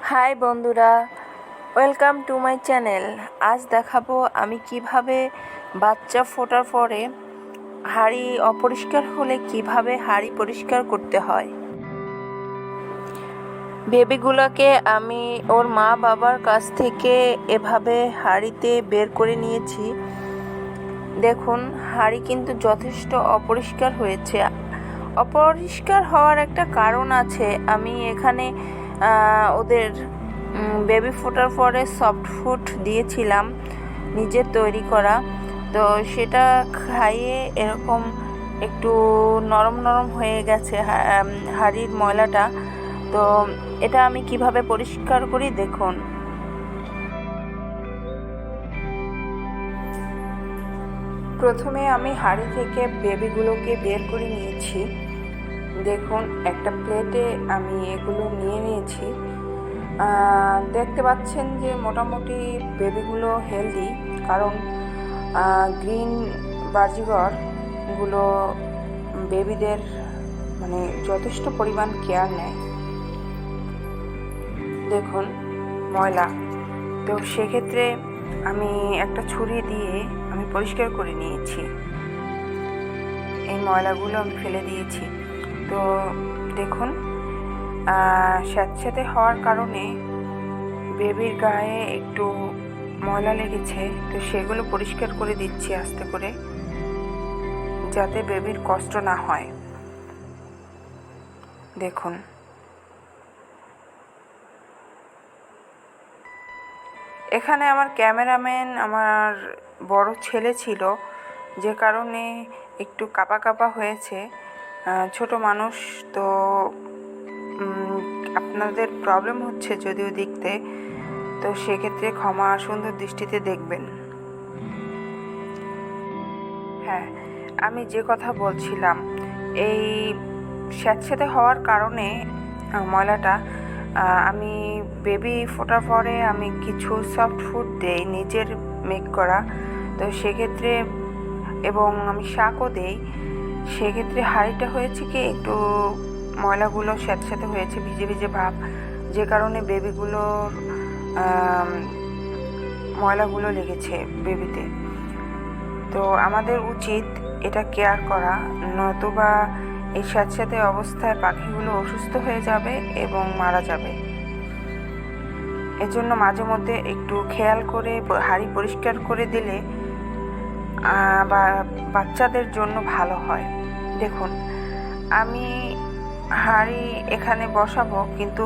High বন্ধুরা, welcome to my channel. আজ দেখাবো আমি কিভাবে বাচ্চা ফোটার পরে হাঁড়ি অপরিষ্কার হলে কিভাবে হাঁড়ি পরিষ্কার করতে হয়। বেবিগুলোকে আমি ওর মা বাবার কাছ থেকে এভাবে হাঁড়িতে বের করে নিয়েছি। দেখুন, হাঁড়ি কিন্তু যথেষ্ট অপরিষ্কার হয়েছে। অপরিষ্কার হওয়ার একটা কারণ আছে। আমি এখানে ওদের বেবি ফোটার পরে সফট ফুড দিয়েছিলাম, নিজের তৈরি করা। তো সেটা খাইয়ে এরকম একটু নরম নরম হয়ে গেছে হাঁড়ির ময়লাটা। তো এটা আমি কিভাবে পরিষ্কার করি দেখুন। প্রথমে আমি হাঁড়ি থেকে বেবিগুলোকে বের করে নিয়েছি। দেখুন, একটা প্লেটে আমি এগুলো নিয়ে নিয়েছি। দেখতে পাচ্ছেন যে মোটামুটি বেবিগুলো হেলদি, কারণ গ্রিন বার্জিগরগুলো বেবিদের মানে যথেষ্ট পরিমাণ কেয়ার নেয়। দেখুন ময়লা, তো সেক্ষেত্রে আমি একটা ছুরি দিয়ে আমি পরিষ্কার করে নিয়েছি। এই ময়লাগুলো আমি ফেলে দিয়েছি। তো দেখুন, স্যাঁতস্যাঁতে হওয়ার কারণে বেবির গায়ে একটু ময়লা লেগেছে। তো সেগুলো পরিষ্কার করে দিচ্ছি আস্তে করে, যাতে বেবির কষ্ট না হয়। দেখুন, এখানে আমার ক্যামেরাম্যান আমার বড় ছেলে ছিল, যে কারণে একটু কাঁপা কাঁপা হয়েছে। ছোট মানুষ তো আপনাদের প্রবলেম হচ্ছে যদিও দেখতে, তো সেক্ষেত্রে ক্ষমা সুন্দর দৃষ্টিতে দেখবেন। হ্যাঁ, আমি যে কথা বলছিলাম, এই স্যাঁতস্যাঁতে হওয়ার কারণে ময়লাটা আমি বেবি ফোটার পরে আমি কিছু সফট ফুড দেই, নিজের মেক করা। তো সেক্ষেত্রে এবং আমি শাকও দেই। সেক্ষেত্রে হাঁড়িটা হয়েছে কি একটু ময়লাগুলো স্যাঁতস্যাঁতে হয়েছে, ভিজে ভিজে ভাব, যে কারণে বেবিগুলোর ময়লাগুলো লেগেছে বেবিতে। তো আমাদের উচিত এটা কেয়ার করা, নতুবা এই স্যাঁতস্যাঁতে অবস্থায় পাখিগুলো অসুস্থ হয়ে যাবে এবং মারা যাবে। এজন্য মাঝে মধ্যে একটু খেয়াল করে হাঁড়ি পরিষ্কার করে দিলে বা বাচ্চাদের জন্য ভালো হয়। দেখুন, আমি হাঁড়ি এখানে বসাবো, কিন্তু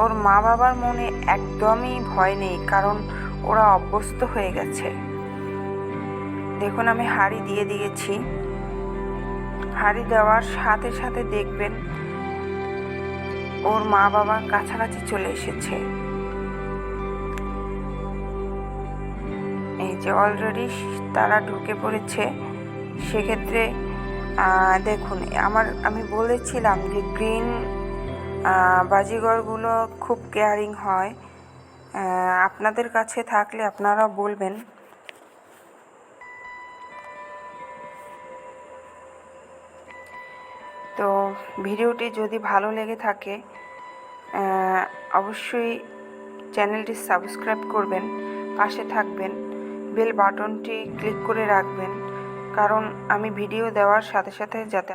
ওর মা বাবার মনে একদমই ভয় নেই, কারণ ওরা অভ্যস্ত হয়ে গেছে। দেখুন, আমি হাঁড়ি দিয়ে দিয়েছি। হাঁড়ি দেওয়ার সাথে সাথে দেখবেন ওর মা বাবা কাছাকাছি চলে এসেছে। এই যে অলরেডি তারা ঢুকে পড়েছে। সেক্ষেত্রে দেখুন, আমি বলেছিলাম যে গ্রিন বাজিগরগুলো খুব কেয়ারিং হয়। আপনাদের কাছে থাকলে আপনারা বলবেন। তো ভিডিওটি যদি ভালো লেগে থাকে অবশ্যই চ্যানেলটি সাবস্ক্রাইব করবেন, পাশে থাকবেন, বেল বাটনটি ক্লিক করে রাখবেন, কারণ আমি ভিডিও দেওয়ার সাথে সাথে যাতে